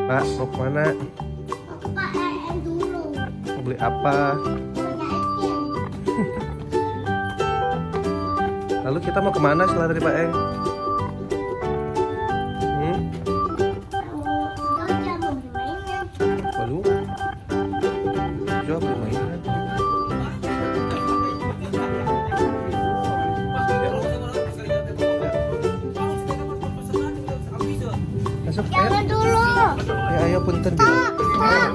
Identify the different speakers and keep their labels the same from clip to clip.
Speaker 1: Pak, mau kemana?
Speaker 2: Pak, dulu.
Speaker 1: Mau beli apa? Lalu kita mau kemana setelah dari Pak Eng? Lalu? Coba beli mainan. Masuk ya?
Speaker 2: Jangan dulu.
Speaker 1: Ayo punten
Speaker 2: Pak,
Speaker 1: bilang.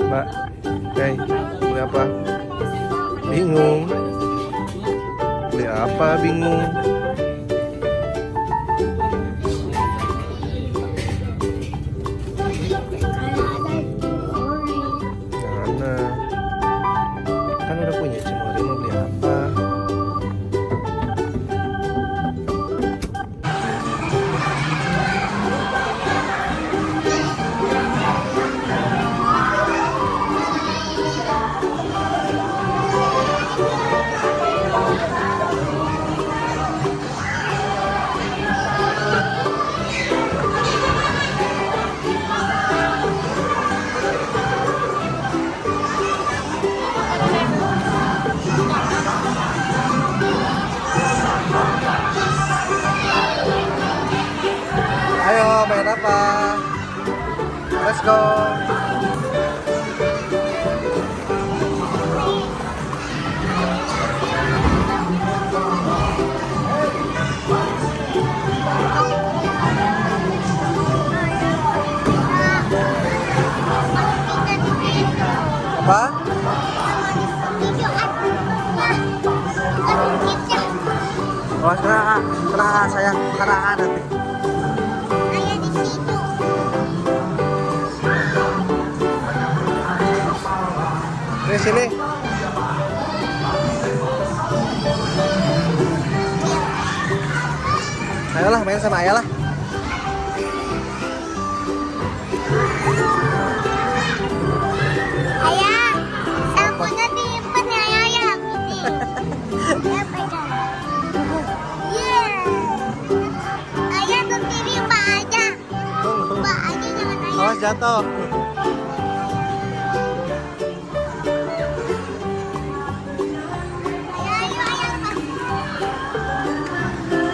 Speaker 2: Pak.
Speaker 1: Mbak, beli apa? Bingung. Beli apa bingung? Mana? Kan udah punya cemori, mau beli apa? Ayo main apa? Let's go. Apa? Oh, serah sayang, serah nanti. Di sini. Ayolah main sama ayah lah.
Speaker 2: Ayah, sabunnya diimpan ya ayah. Ya pegang. Ayah berdiri Mbak aja. Mbak aja jangan ayah.
Speaker 1: Awas jatuh.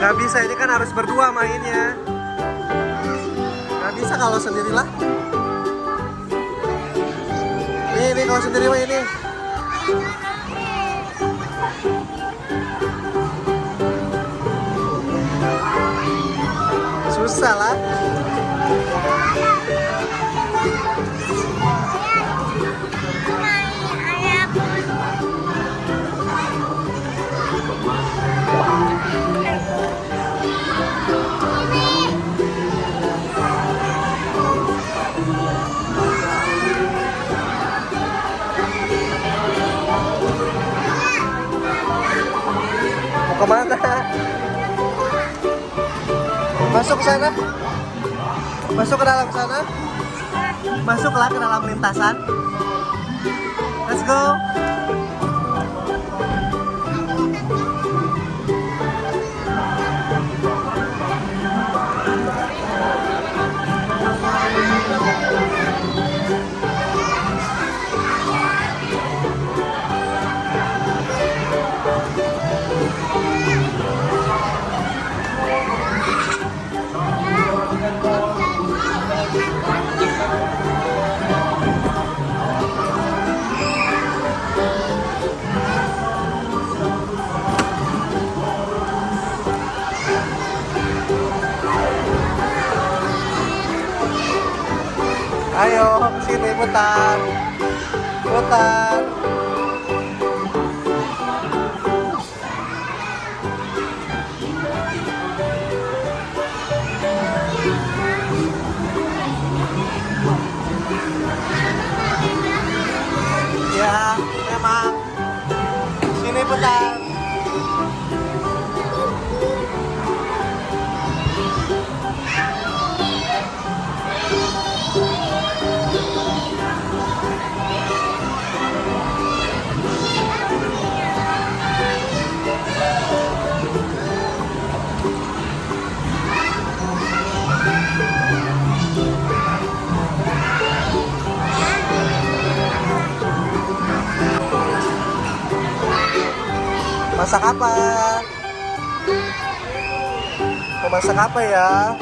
Speaker 1: Gak bisa, ini kan harus berdua mainnya. Gak bisa kalau sendirilah. Ini kalau sendiri mah ini. Susah lah. Mau kemana? Masuk ke sana. Masuk ke dalam sana. Masuklah ke dalam lintasan. Let's go. Ayo sini putar. Putar. Ya, memang. Sini putar. Masak apa? Mau masak apa ya?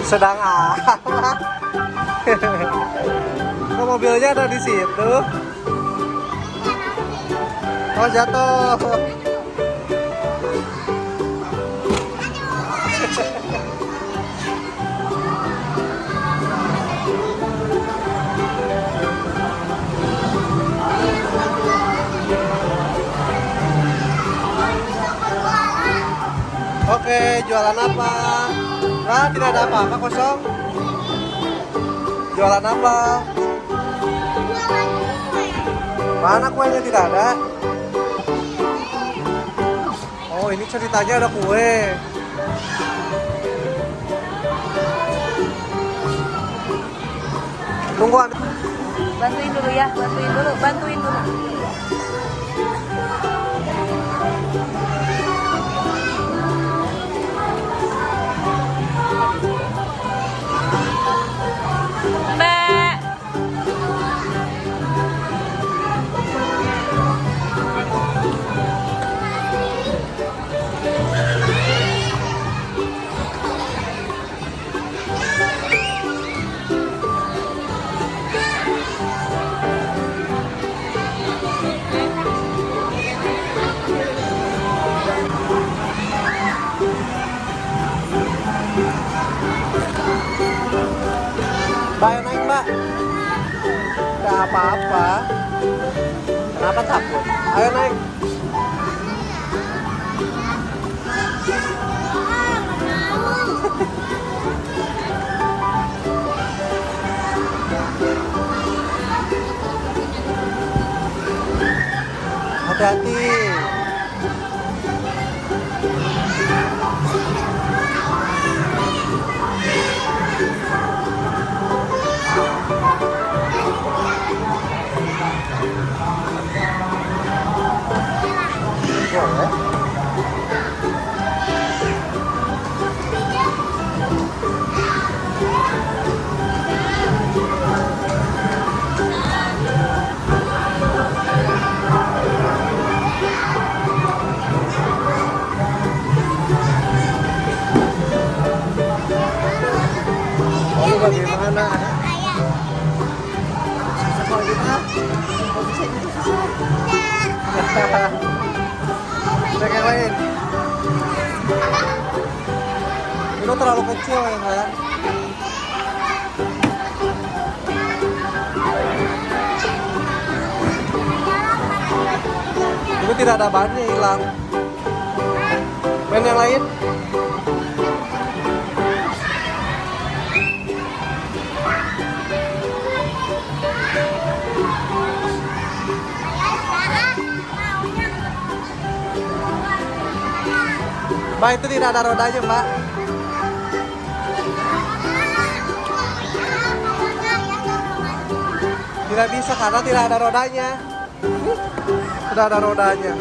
Speaker 1: Sedang apa? Kok mobilnya ada di situ? Oh, jatuh. Oke, jualan apa? Wah, tidak ada apa-apa, kosong. Jualan apa?
Speaker 2: Jualan kue.
Speaker 1: Mana kuenya tidak ada? Oh, ini ceritanya ada kue. Tunggu,
Speaker 3: Bantuin dulu ya, bantuin dulu. Mbak.
Speaker 1: Mbak, ayo naik, Mbak. Tidak apa-apa. Kenapa takut? Ayo naik. Hati-hati. Boleh. Lalu bagaimana? Susah gimana? Kok bisa itu susah? Cek yang lain. Itu terlalu kecil ya, sayang. Ini tidak ada bannya, hilang. Main yang lain. Mbak, itu tidak ada rodanya, Mbak. Tidak bisa karena tidak ada rodanya. Tidak ada rodanya.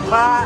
Speaker 1: Mbak,